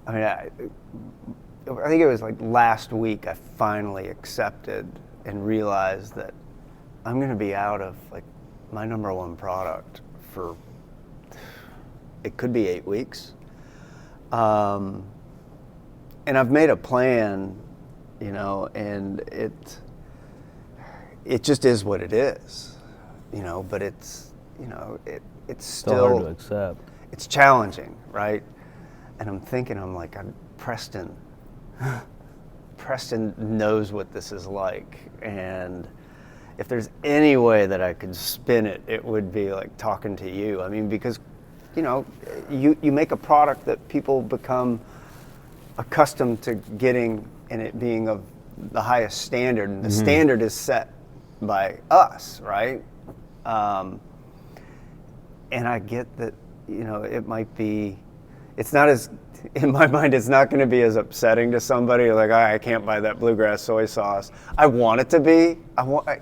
I mean, I think it was like last week I finally accepted and realized that I'm going to be out of like my number one product for, it could be 8 weeks. And I've made a plan, you know, and it just is what it is, you know, but it's, you know, it's still hard to accept. It's challenging, right? And I'm thinking, Preston knows what this is like, and if there's any way that I could spin it, it would be like talking to you. I mean, because, you know, you make a product that people become accustomed to getting and it being of the highest standard, and the standard is set by us, right? And I get that, you know, it might be, it's not as, in my mind, it's not going to be as upsetting to somebody like, I can't buy that bluegrass soy sauce. I want it to be.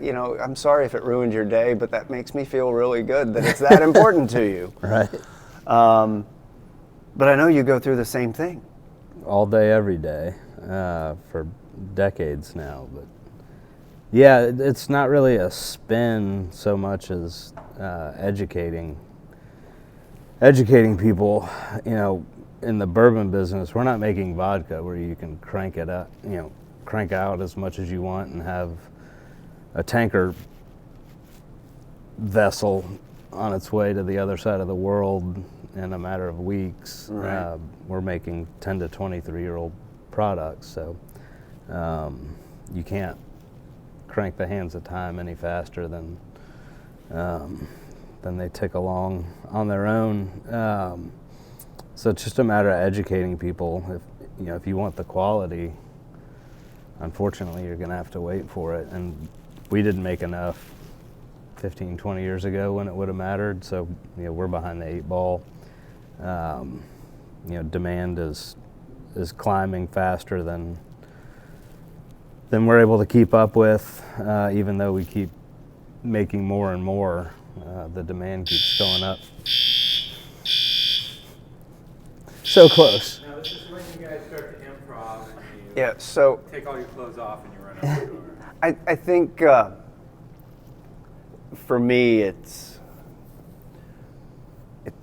You know, I'm sorry if it ruined your day, but that makes me feel really good that it's that important to you. Right. But I know you go through the same thing. All day, every day, for decades now. But yeah, it's not really a spin so much as educating people. You know, in the bourbon business, we're not making vodka where you can crank it up, you know, crank out as much as you want and have a tanker vessel on its way to the other side of the world in a matter of weeks. Right. We're making 10 to 23-year-old products, so you can't crank the hands of time any faster than they tick along on their own. So it's just a matter of educating people. If you want the quality, unfortunately, you're going to have to wait for it. And we didn't make enough 15, 20 years ago when it would have mattered. So, you know, we're behind the 8 ball. You know, demand is climbing faster than we're able to keep up with. Even though we keep making more and more, the demand keeps going up. So close. Now this is when you guys start to improv and you So take all your clothes off and you run out the door. I think for me,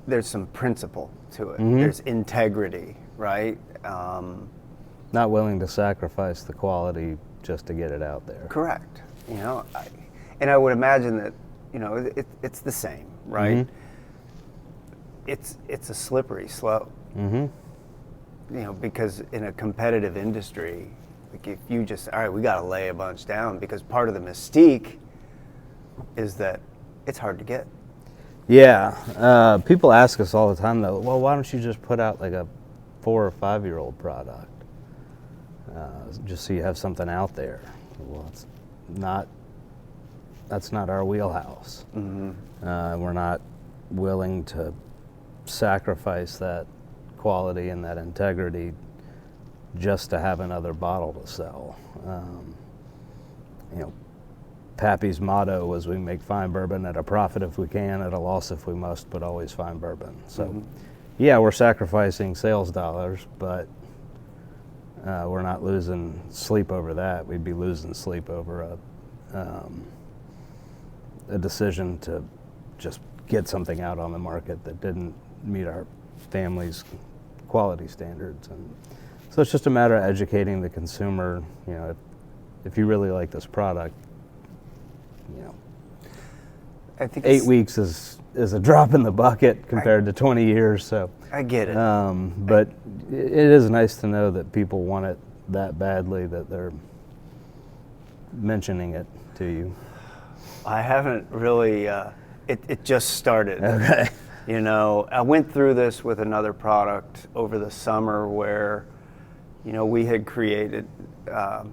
there's some principle to it. There's integrity, right? Not willing to sacrifice the quality just to get it out there. Correct. You know, and I would imagine that, you know, it's the same, right? It's a slippery slope. You know, because in a competitive industry, like if you just, all right, we got to lay a bunch down, because part of the mystique is that it's hard to get. Yeah. People ask us all the time, though, well, why don't you just put out like a 4 or 5-year-old product? Just so you have something out there. Well, that's not our wheelhouse. We're not willing to sacrifice that quality and that integrity just to have another bottle to sell. You know, Pappy's motto was, we make fine bourbon at a profit if we can, at a loss if we must, but always fine bourbon. So yeah, we're sacrificing sales dollars, but we're not losing sleep over that. We'd be losing sleep over a decision to just get something out on the market that didn't meet our family's quality standards. And so it's just a matter of educating the consumer. You know, if you really like this product, you know, I think 8 weeks is a drop in the bucket compared to 20 years. So I get it. But it is nice to know that people want it that badly that they're mentioning it to you. I haven't really, it just started. Okay. You know, I went through this with another product over the summer where, you know, we had created a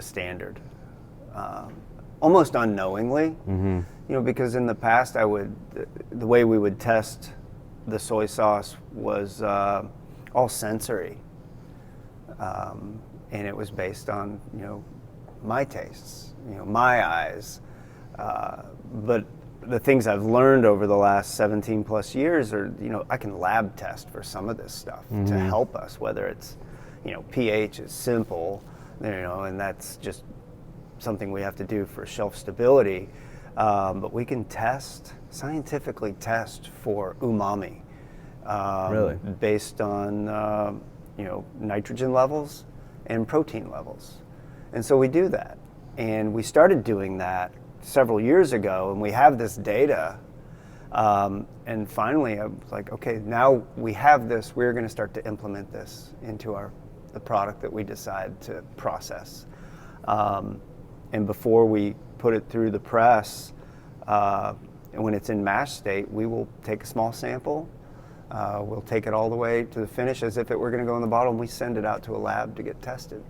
standard, almost unknowingly. You know, because in the past the way we would test the soy sauce was all sensory, and it was based on, you know, my tastes, you know, my eyes, but the things I've learned over the last 17 plus years are, I can lab test for some of this stuff to help us, whether it's, pH is simple, and that's just something we have to do for shelf stability. But we can scientifically test for umami. Really? Based on, nitrogen levels and protein levels. And so we do that. And we started doing that several years ago, and we have this data. And finally, I was like, okay, now we have this. We're going to start to implement this into the product that we decide to process. And before we put it through the press, and when it's in mash state, we will take a small sample. We'll take it all the way to the finish as if it were going to go in the bottle, and we send it out to a lab to get tested.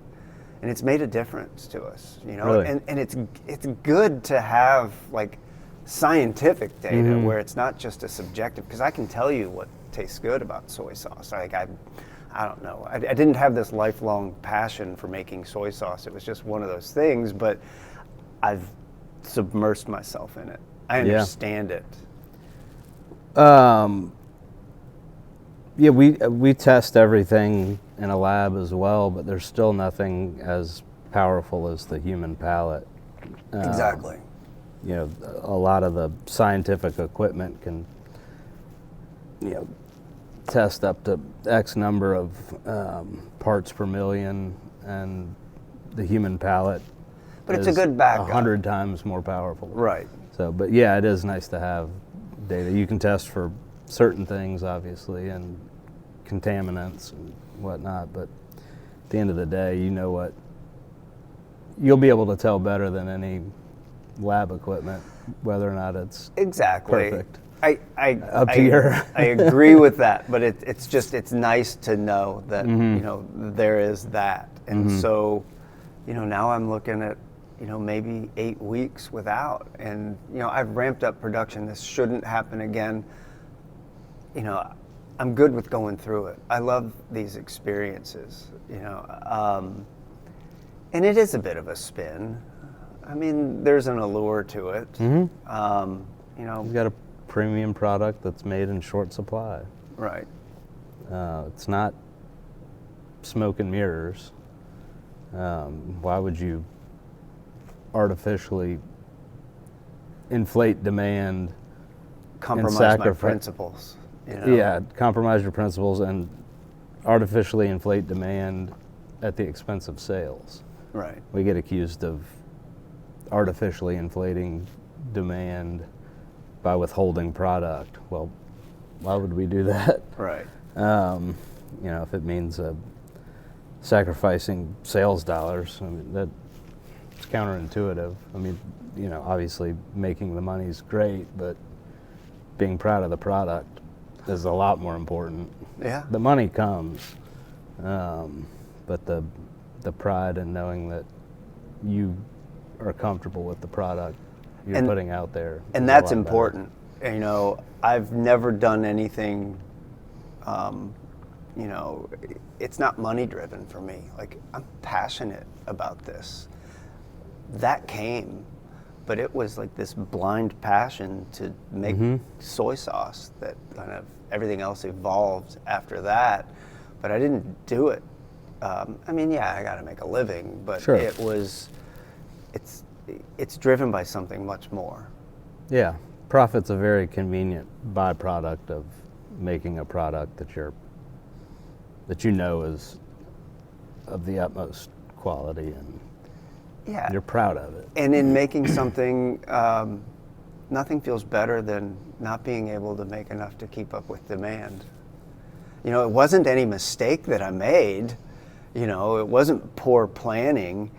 And it's made a difference to us, Really? And it's good to have like scientific data where it's not just a subjective, because I can tell you what tastes good about soy sauce. Like I don't know. I didn't have this lifelong passion for making soy sauce. It was just one of those things, but I've submersed myself in it. I understand it. Yeah, we test everything in a lab as well, but there's still nothing as powerful as the human palate. Exactly. A lot of the scientific equipment can, test up to X number of parts per million, and the human palate But it's a good backup. 100 times more powerful. Right. So, but yeah, it is nice to have data. You can test for certain things, obviously, and contaminants and whatnot, but at the end of the day, you'll be able to tell better than any lab equipment whether or not it's exactly perfect. I agree with that, but it's nice to know that there is that, and so now I'm looking at maybe 8 weeks without, and I've ramped up production. This shouldn't happen again. I'm good with going through it. I love these experiences, and it is a bit of a spin. I mean, there's an allure to it. You've got a premium product that's made in short supply. Right. It's not smoke and mirrors. Why would you artificially inflate demand, Compromise my principles. Yeah, compromise your principles and artificially inflate demand at the expense of sales. Right. We get accused of artificially inflating demand by withholding product. Well, why would we do that? Right. If it means sacrificing sales dollars, I mean, that's counterintuitive. I mean, obviously making the money is great, but being proud of the product is a lot more important. Yeah. The money comes, but the pride in knowing that you are comfortable with the product you're putting out there. And that's important. I've never done anything, it's not money driven for me. Like, I'm passionate about this. That came, but it was like this blind passion to make soy sauce that kind of everything else evolved after that. But I didn't do it. I got to make a living, but sure. It's driven by something much more. Yeah, profit's a very convenient byproduct of making a product that is of the utmost quality, and you're proud of it. And in making something, nothing feels better than not being able to make enough to keep up with demand. It wasn't any mistake that I made. It wasn't poor planning.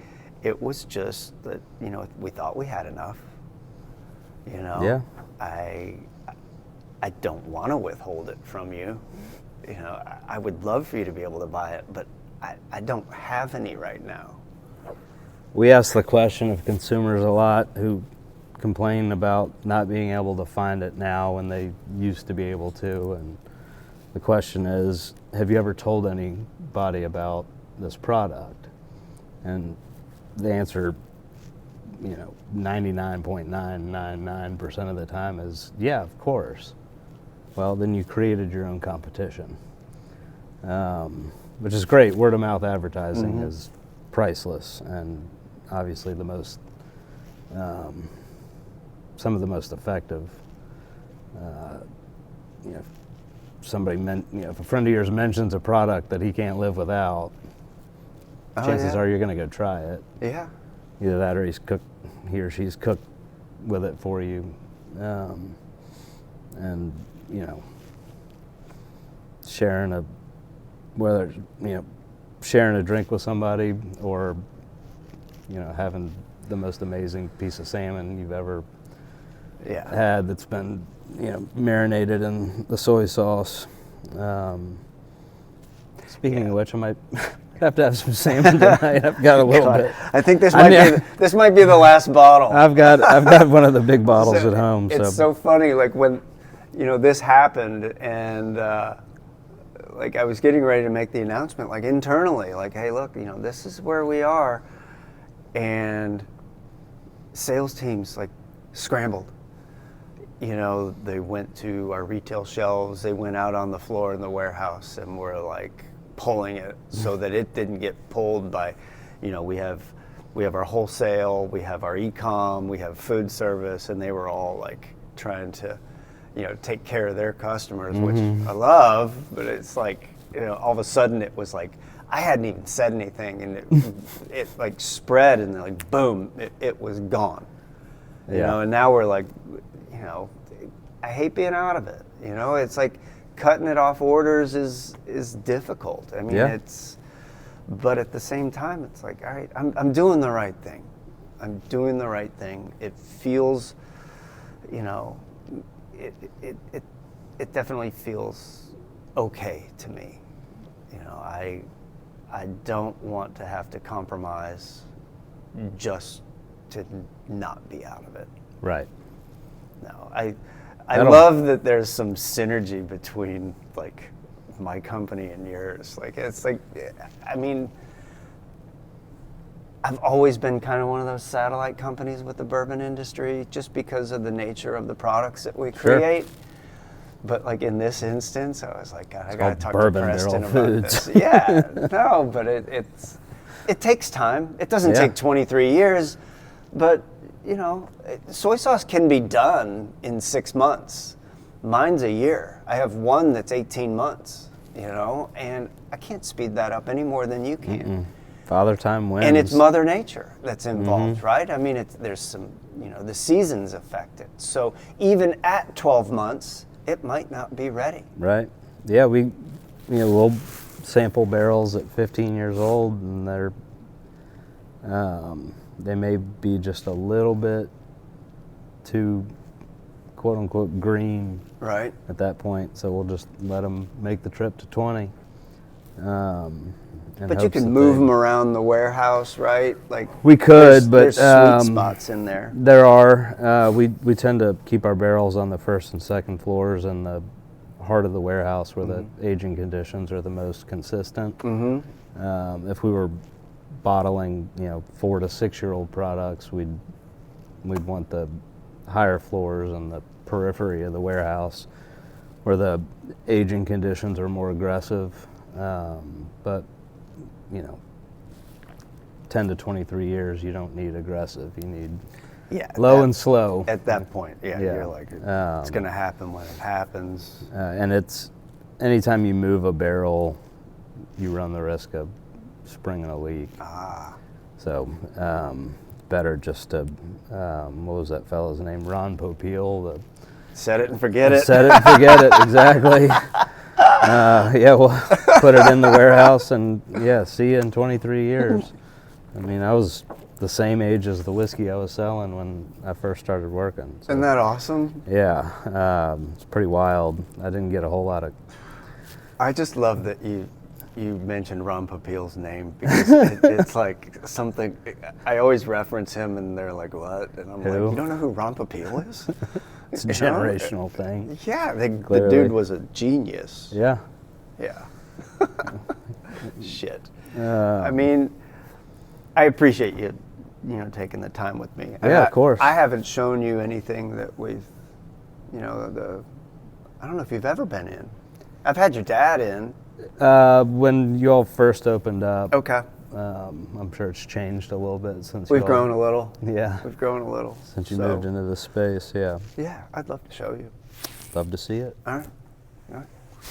It was just that, we thought we had enough. Yeah. I don't want to withhold it from you. I would love for you to be able to buy it, but I don't have any right now. We ask the question of consumers a lot who complain about not being able to find it now when they used to be able to. And the question is, have you ever told anybody about this product? And the answer 99.999% of the time is, yeah, of course. Well, then you created your own competition, which is great. Word of mouth advertising is priceless, and obviously the most, some of the most effective. Somebody if a friend of yours mentions a product that he can't live without, chances are you're going to go try it. Yeah. Either that, or he or she's cooked with it for you, and sharing a drink with somebody, or having the most amazing piece of salmon you've ever had that's been marinated in the soy sauce. Speaking of which, I might have to have some salmon tonight. I've got a little bit. I think this might be the last bottle. I've got one of the big bottles at home. It's so funny, like when this happened, and like I was getting ready to make the announcement, like internally, like, hey, look, this is where we are, and sales teams like scrambled. They went to our retail shelves, they went out on the floor in the warehouse, and were like pulling it so that it didn't get pulled by, we have our wholesale, we have our e-com, we have food service, and they were all like trying to, take care of their customers, which I love, but it's like, all of a sudden it was like, I hadn't even said anything, and it like spread, and like boom, it was gone. And now we're like, I hate being out of it. It's like cutting it off orders is difficult. I mean, but at the same time, it's like, all right, I'm doing the right thing. I'm doing the right thing. It feels, it definitely feels okay to me. I don't want to have to compromise just to not be out of it. Right. No, I love that there's some synergy between like my company and yours. Like it's like, I mean, I've always been kind of one of those satellite companies with the bourbon industry, just because of the nature of the products that we create. But like in this instance, I was like, God, I gotta talk to Preston about this. Yeah, no, but it takes time. It doesn't take 23 years, but soy sauce can be done in 6 months. Mine's a year. I have one that's 18 months, and I can't speed that up any more than you can. Father time wins. And it's Mother Nature that's involved, right? I mean, there's some, the seasons affect it. So even at 12 months, it might not be ready. Right. Yeah, we'll sample barrels at 15 years old, and they're, they may be just a little bit too, quote unquote, green. Right. At that point, so we'll just let them make the trip to 20. But you can move them around the warehouse, right? Like we could, but there's sweet spots in there. There are. We tend to keep our barrels on the first and second floors in the heart of the warehouse, where the aging conditions are the most consistent. If we were bottling, 4 to 6 year old products, we'd want the higher floors and the periphery of the warehouse, where the aging conditions are more aggressive. But 10 to 23 years, you don't need aggressive. You need low and slow. At that point, you're like, it's going to happen when it happens. And it's, anytime you move a barrel, you run the risk of springing a leak. So better just to, what was that fellow's name? Ron Popeil. Set it and forget it. Set it and forget it, exactly. We'll put it in the warehouse and see you in 23 years. I mean, I was the same age as the whiskey I was selling when I first started working. So, isn't that awesome? Yeah, it's pretty wild. I didn't get a whole lot of... I just love that you mentioned Ron Popeil's name, because it's like something, I always reference him and they're like, what? And I'm like, you don't know who Ron Popeil is? It's a generational thing. Yeah, the dude was a genius. Yeah. Yeah. Shit. I mean, I appreciate you taking the time with me. Yeah, of course. I haven't shown you anything that we've, I don't know if you've ever been in. I've had your dad in. When you all first opened up. Okay. I'm sure it's changed a little bit since We've grown a little. Yeah. We've grown a little. Since you moved into the space, yeah. Yeah, I'd love to show you. Love to see it. All right. All right.